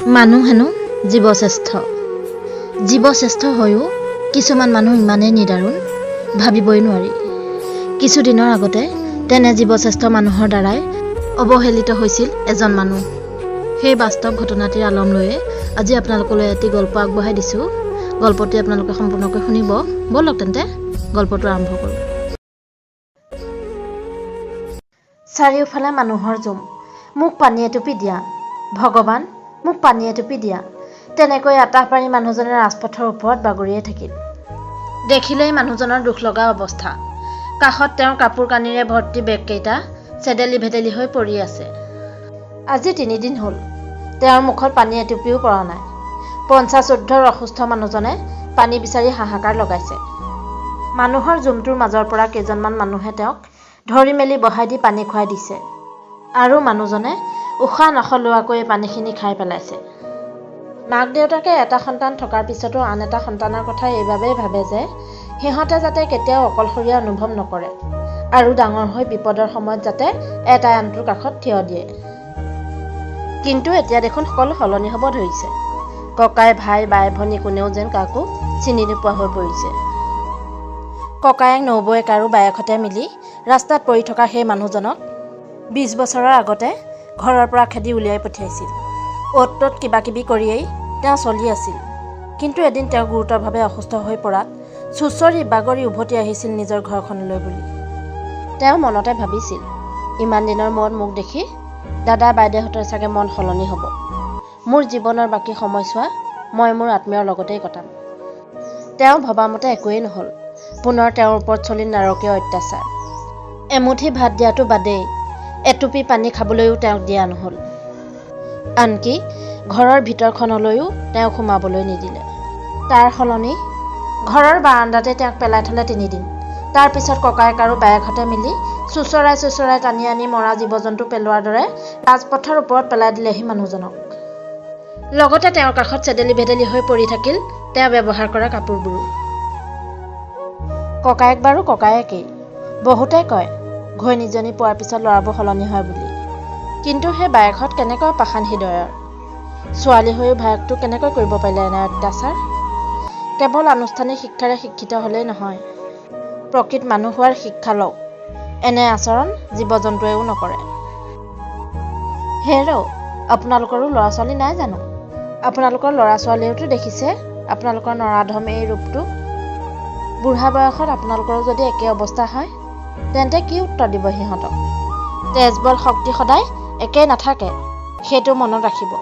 মানুহ হেনো জীৱশ্ৰেষ্ঠ হৈও কিছুমান মানুহ ইমানেই নিদাৰুণ ভাবিবই নোৱাৰি। কিছুদিনৰ আগতে তেনে জীৱশ্ৰেষ্ঠ মানুহৰ দ্বাৰাই অৱহেলিত হৈছিল এজন মানুহ। সেই বাস্তৱ ঘটনাটিৰ আলম লৈয়ে আজি আপোনালোকলৈ এটি গল্প আগবঢ়াই দিছোঁ। গল্পটি আপোনালোকে সম্পূৰ্ণকৈ শুনিব। বলক তেন্তে গল্পটো আৰম্ভ কৰোঁ। চাৰিওফালে মানুহৰ জুম। মোক পানী এটুপি দিয়া, ভগৱান মোক পানী এটুপি দিয়া। তেনেকৈ আতাহ পাৰি মানুহজনে ৰাজপথৰ ওপৰত বাগৰিয়ে থাকিল। দেখিলেই মানুহজনৰ দুখ লগা অৱস্থা। কাষত তেওঁৰ কাপোৰ কানিৰে ভৰ্তি বেগকেইটা চেদেলি ভেদেলি হৈ পৰি আছে। আজি 3 দিন হ'ল তেওঁৰ মুখত পানী এটুপিও পৰা নাই। 50-50 অসুস্থ মানুহজনে পানী বিচাৰি হাহাকাৰ লগাইছে। মানুহৰ জুমটোৰ মাজৰ পৰা কেইজনমান মানুহে তেওঁক ধৰি মেলি বহাই দি পানী খুৱাই দিছে আৰু মানুহজনে উশাহ নসলোৱাকৈ পানীখিনি খাই পেলাইছে। মাক দেউতাকে এটা সন্তান থকাৰ পিছতো আন এটা সন্তানৰ কথা এইবাবেই ভাবে যে সিহঁতে যাতে কেতিয়াও অকলশৰীয়া অনুভৱ নকৰে আৰু ডাঙৰ হৈ বিপদৰ সময়ত যাতে এটাই আনটোৰ কাষত থিয় দিয়ে। কিন্তু এতিয়া দেখোন সকলো সলনি হ'ব ধৰিছে। ককাই ভাই বাই ভনী কোনেও যেন কাকো চিনি নোপোৱা হৈ পৰিছে। ককায়েক নবৌৱেক আৰু বায়েকহঁতে মিলি ৰাস্তাত পৰি থকা সেই মানুহজনক 20 বছৰৰ আগতে ঘৰৰ পৰা খেদি উলিয়াই পঠিয়াইছিল। অ'ত ত'ত কিবা কিবি কৰিয়েই তেওঁ চলি আছিল। কিন্তু এদিন তেওঁ গুৰুতৰভাৱে অসুস্থ হৈ পৰাত চুঁচৰি বাগৰি উভতি আহিছিল নিজৰ ঘৰখনলৈ বুলি। তেওঁ মনতে ভাবিছিল, ইমান দিনৰ মূৰত মোক দেখি দাদা বাইদেউহঁতৰ চাগে মন সলনি হ'ব। মোৰ জীৱনৰ বাকী সময়ছোৱা মই মোৰ আত্মীয়ৰ লগতেই কটাম। তেওঁ ভবামতে একোৱেই নহ'ল। পুনৰ তেওঁৰ ওপৰত চলিল নাৰকীয় অত্যাচাৰ। এমুঠি ভাত দিয়াটো বাদেই, এটুপি পানী খাবলৈও তেওঁক দিয়া নহ'ল। আনকি ঘৰৰ ভিতৰখনলৈও তেওঁক সোমাবলৈ নিদিলে। তাৰ সলনি ঘৰৰ বাৰাণ্ডাতে তেওঁক পেলাই থ'লে 3 দিন। তাৰ পিছত ককায়েক আৰু বায়েকহঁতে মিলি চুচৰাই টানি আনি মৰা জীৱ জন্তু পেলোৱাৰ দৰে ৰাজপথৰ ওপৰত পেলাই দিলেহি মানুহজনক। লগতে তেওঁৰ কাষত চেদেলি ভেদেলি হৈ পৰি থাকিল তেওঁ ব্যৱহাৰ কৰা কাপোৰবোৰো। ককায়েক বাৰু ককায়েকেই। বহুতে কয় ঘৈণীজনী পোৱাৰ পিছত ল'ৰাবোৰ সলনি হয় বুলি। কিন্তু সেই বায়েকহঁত কেনেকৈ পাষাণ হৃদয়ৰ। ছোৱালী হৈও ভায়েকটো কেনেকৈ কৰিব পাৰিলে এনে অত্যাচাৰ। কেৱল আনুষ্ঠানিক শিক্ষাৰে শিক্ষিত হ'লেই নহয়, প্ৰকৃত মানুহ হোৱাৰ শিক্ষা লওক। এনে আচৰণ জীৱ জন্তুৱেও নকৰে। হেৰ' আপোনালোকৰো ল'ৰা ছোৱালী নাই জানো? আপোনালোকৰ ল'ৰা ছোৱালীয়েওতো দেখিছে আপোনালোকৰ নৰাধম এই ৰূপটো। বুঢ়া বয়সত আপোনালোকৰো যদি একে অৱস্থা হয় তেন্তে কি উত্তৰ দিব সিহঁতক? তেজবল শক্তি সদায় একেই নাথাকে, সেইটো মনত ৰাখিব।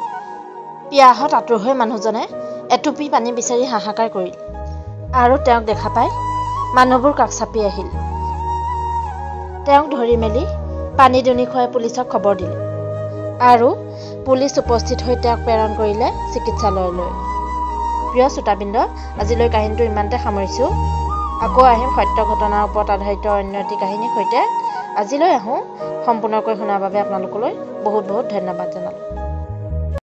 পিয়াহত আঁতুৰ হৈ মানুহজনে এটুপি পানী বিচাৰি হাহাকাৰ কৰিল আৰু তেওঁক দেখা পাই মানুহবোৰ কাষ চাপি আহিল। তেওঁক ধৰি মেলি পানী দুনি খুৱাই পুলিচক খবৰ দিলে আৰু পুলিচ উপস্থিত হৈ তেওঁক প্ৰেৰণ কৰিলে চিকিৎসালয়লৈ। প্ৰিয় শ্ৰোতাবৃন্দ, আজিলৈ কাহিনীটো ইমানতে সামৰিছোঁ। আকৌ আহিম সত্য ঘটনাৰ ওপৰত আধাৰিত অন্য এটি কাহিনীৰ সৈতে। আজিলৈ আহোঁ। সম্পূৰ্ণকৈ শুনাৰ বাবে আপোনালোকলৈ বহুত বহুত ধন্যবাদ জনালোঁ।